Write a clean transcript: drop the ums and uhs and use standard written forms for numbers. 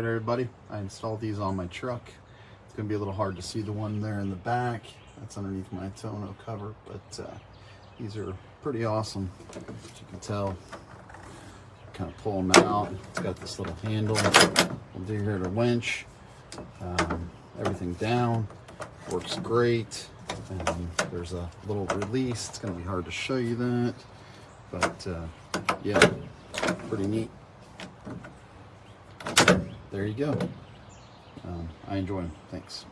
Alright everybody, I installed these on my truck. It's going to be a little hard to see the one there in the back. That's underneath my tonneau cover, but these are pretty awesome. As you can tell, kind of pull them out. It's got this little handle. We'll do here to winch everything down. Works great. And there's a little release. It's going to be hard to show you that, but yeah, pretty neat. There you go. I enjoy them. Thanks.